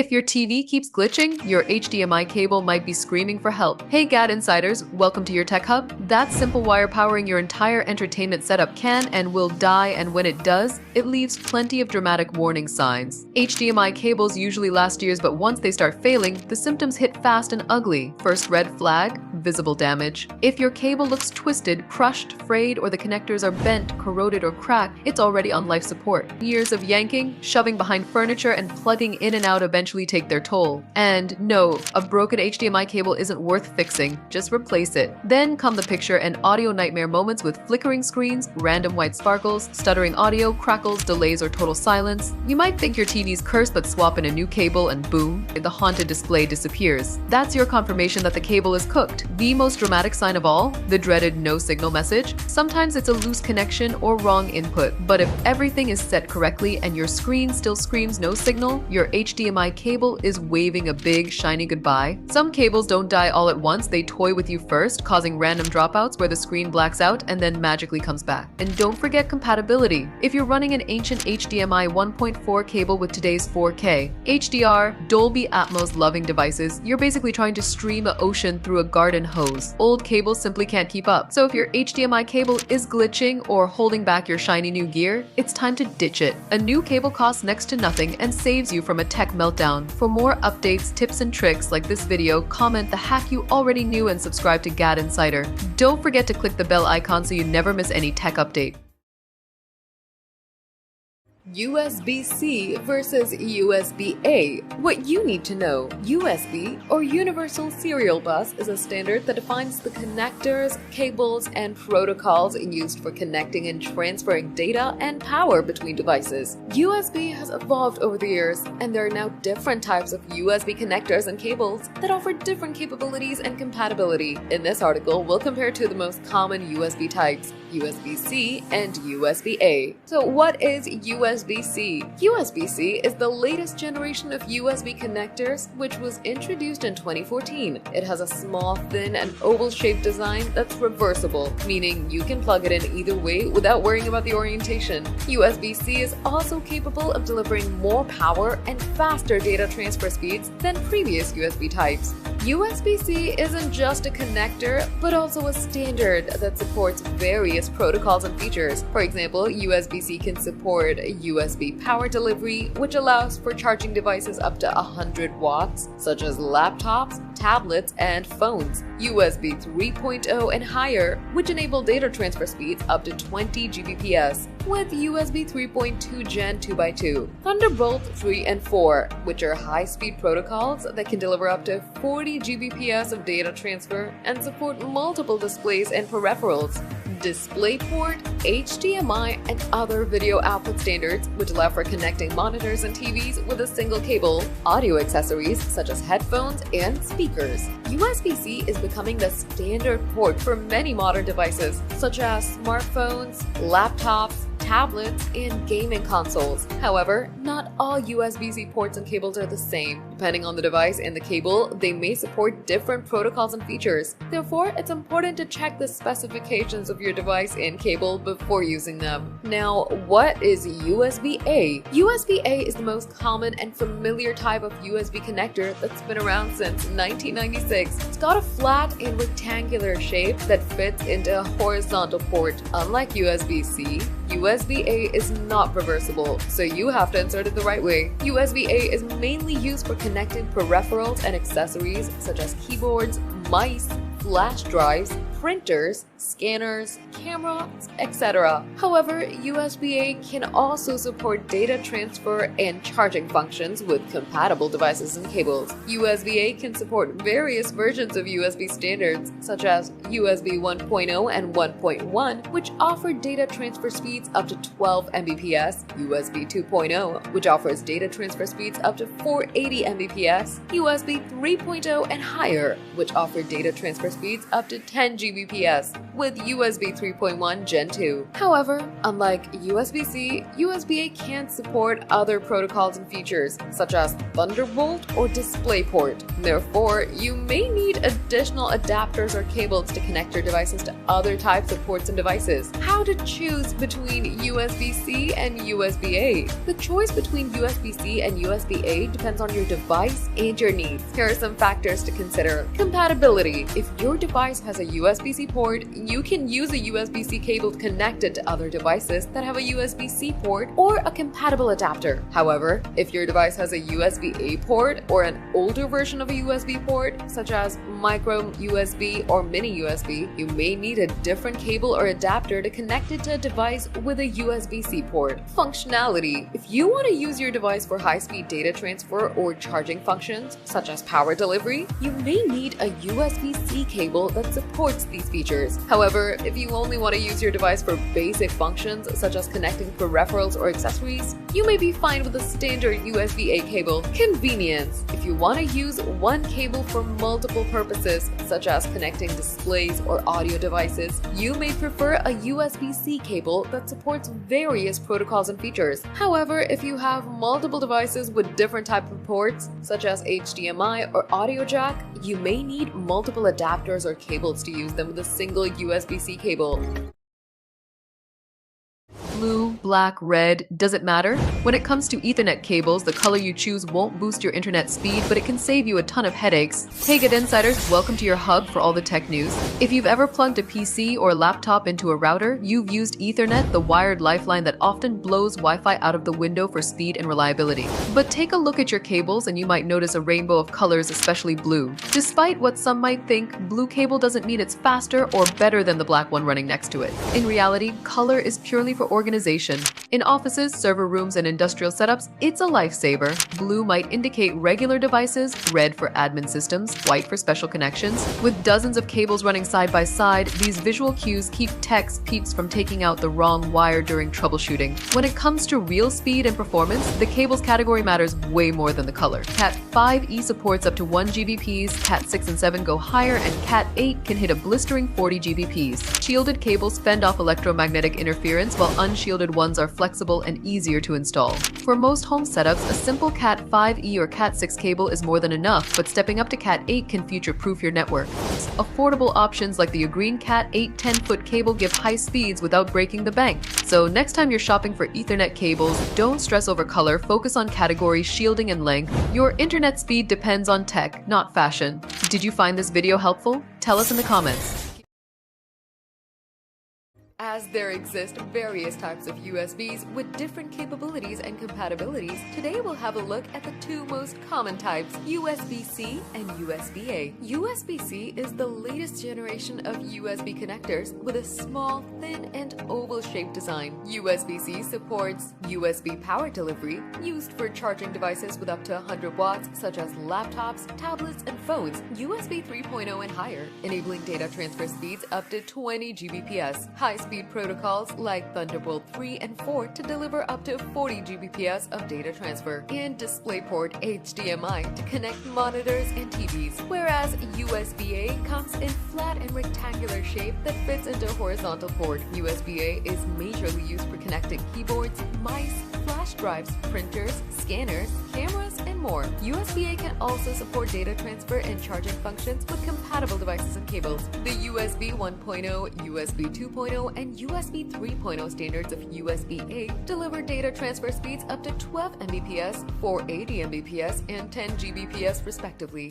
If your TV keeps glitching, your HDMI cable might be screaming for help. Hey GadInsiders, welcome to your Tech Hub. That simple wire powering your entire entertainment setup can and will die, and when it does, it leaves plenty of dramatic warning signs. HDMI cables usually last years, but once they start failing, the symptoms hit fast and ugly. First red flag, visible damage. If your cable looks twisted, crushed, frayed, or the connectors are bent, corroded, or cracked, it's already on life support. Years of yanking, shoving behind furniture, and plugging in and out eventually take their toll. And no, a broken HDMI cable isn't worth fixing, just replace it. Then come the picture and audio nightmare moments with flickering screens, random white sparkles, stuttering audio, crackles, delays, or total silence. You might think your TV's cursed, but swap in a new cable and boom, the haunted display disappears. That's your confirmation that the cable is cooked. The most dramatic sign of all, the dreaded no signal message. Sometimes it's a loose connection or wrong input, but if everything is set correctly and your screen still screams no signal, your HDMI cable is waving a big, shiny goodbye. Some cables don't die all at once, they toy with you first, causing random dropouts where the screen blacks out and then magically comes back. And don't forget compatibility. If you're running an ancient HDMI 1.4 cable with today's 4K, HDR, Dolby Atmos loving devices, you're basically trying to stream an ocean through a garden hose. Old cables simply can't keep up. So if your HDMI cable is glitching or holding back your shiny new gear, it's time to ditch it. A new cable costs next to nothing and saves you from a tech meltdown. For more updates, tips, and tricks like this video, comment the hack you already knew and subscribe to GadInsider. Don't forget to click the bell icon so you never miss any tech update. USB-C versus USB-A. What you need to know. USB, or Universal Serial Bus, is a standard that defines the connectors, cables, and protocols used for connecting and transferring data and power between devices. USB has evolved over the years, and there are now different types of USB connectors and cables that offer different capabilities and compatibility. In this article, we'll compare two of the most common USB types, USB-C and USB-A. So what is USB-C? USB-C is the latest generation of USB connectors, which was introduced in 2014. It has a small, thin, and oval-shaped design that's reversible, meaning you can plug it in either way without worrying about the orientation. USB-C is also capable of delivering more power and faster data transfer speeds than previous USB types. USB-C isn't just a connector, but also a standard that supports various protocols and features. For example, USB-C can support USB power delivery, which allows for charging devices up to 100 watts, such as laptops, tablets, and phones. USB 3.0 and higher, which enable data transfer speeds up to 20 Gbps, with USB 3.2 Gen 2x2. Thunderbolt 3 and 4, which are high-speed protocols that can deliver up to 40 Gbps of data transfer and support multiple displays and peripherals. DisplayPort, HDMI, and other video output standards, which allow for connecting monitors and TVs with a single cable, audio accessories such as headphones and speakers. USB-C is becoming the standard port for many modern devices, such as smartphones, laptops, tablets, and gaming consoles. However, not all USB-C ports and cables are the same. Depending on the device and the cable, they may support different protocols and features. Therefore, it's important to check the specifications of your device and cable before using them. Now, what is USB-A? USB-A is the most common and familiar type of USB connector that's been around since 1996. It's got a flat and rectangular shape that fits into a horizontal port. Unlike USB-C, USB-A is not reversible, so you have to insert it the right way. USB-A is mainly used for connected peripherals and accessories such as keyboards, mice, flash drives, printers, scanners, cameras, etc. However, USB-A can also support data transfer and charging functions with compatible devices and cables. USB-A can support various versions of USB standards, such as USB 1.0 and 1.1, which offer data transfer speeds up to 12 Mbps, USB 2.0, which offers data transfer speeds up to 480 Mbps, USB 3.0 and higher, which offer data transfer speeds up to 10 Gbps. with USB 3.1 Gen 2. However, unlike USB-C, USB-A can't support other protocols and features, such as Thunderbolt or DisplayPort. Therefore, you may need additional adapters or cables to connect your devices to other types of ports and devices. How to choose between USB-C and USB-A? The choice between USB-C and USB-A depends on your device and your needs. Here are some factors to consider. Compatibility. If your device has a USB-C port, you can use a USB-C cable to connect it to other devices that have a USB-C port or a compatible adapter. However, if your device has a USB-A port or an older version of a USB port, such as micro USB or mini USB, you may need a different cable or adapter to connect it to a device with a USB-C port. Functionality. If you want to use your device for high-speed data transfer or charging functions, such as power delivery, you may need a USB-C cable that supports these features. However, if you only want to use your device for basic functions, such as connecting peripherals or accessories, you may be fine with a standard USB-A cable. Convenience. If you want to use one cable for multiple purposes, such as connecting displays or audio devices, you may prefer a USB-C cable that supports various protocols and features. However, if you have multiple devices with different types of ports, such as HDMI or audio jack, you may need multiple adapters or cables to use them with a single USB-C cable. Blue, black, red, does it matter? When it comes to Ethernet cables, the color you choose won't boost your internet speed, but it can save you a ton of headaches. Hey GadInsiders, welcome to your hub for all the tech news. If you've ever plugged a PC or laptop into a router, you've used Ethernet, the wired lifeline that often blows Wi-Fi out of the window for speed and reliability. But take a look at your cables and you might notice a rainbow of colors, especially blue. Despite what some might think, blue cable doesn't mean it's faster or better than the black one running next to it. In reality, color is purely for organization. In offices, server rooms, and industrial setups, it's a lifesaver. Blue might indicate regular devices, red for admin systems, white for special connections. With dozens of cables running side by side, these visual cues keep techs peeps from taking out the wrong wire during troubleshooting. When it comes to real speed and performance, the cables category matters way more than the color. Cat 5e supports up to 1 Gbps, Cat 6 and 7 go higher, and Cat 8 can hit a blistering 40 Gbps. Shielded cables fend off electromagnetic interference, while unshielded ones are flexible and easier to install. For most home setups, a simple Cat 5e or Cat 6 cable is more than enough, but stepping up to Cat 8 can future-proof your network. Affordable options like the Green Cat 8 10-foot cable give high speeds without breaking the bank. So next time you're shopping for Ethernet cables, don't stress over color, focus on category, shielding, and length. Your internet speed depends on tech, not fashion. Did you find this video helpful? Tell us in the comments. As there exist various types of USBs with different capabilities and compatibilities, today we'll have a look at the two most common types, USB-C and USB-A. USB-C is the latest generation of USB connectors with a small, thin, and oval-shaped design. USB-C supports USB power delivery, used for charging devices with up to 100 watts, such as laptops, tablets, and phones. USB 3.0 and higher, enabling data transfer speeds up to 20 Gbps. High-speed protocols like Thunderbolt 3 and 4 to deliver up to 40 Gbps of data transfer, and DisplayPort HDMI to connect monitors and TVs, whereas USB-A comes in flat and rectangular shape that fits into a horizontal port. USB-A is majorly used for connecting keyboards, mice, flash drives, printers, scanners, cameras, and more. USB-A can also support data transfer and charging functions with compatible devices and cables. The USB 1.0, USB 2.0, and USB 3.0 standards of USB-A deliver data transfer speeds up to 12 Mbps, 480 Mbps, and 10 Gbps respectively.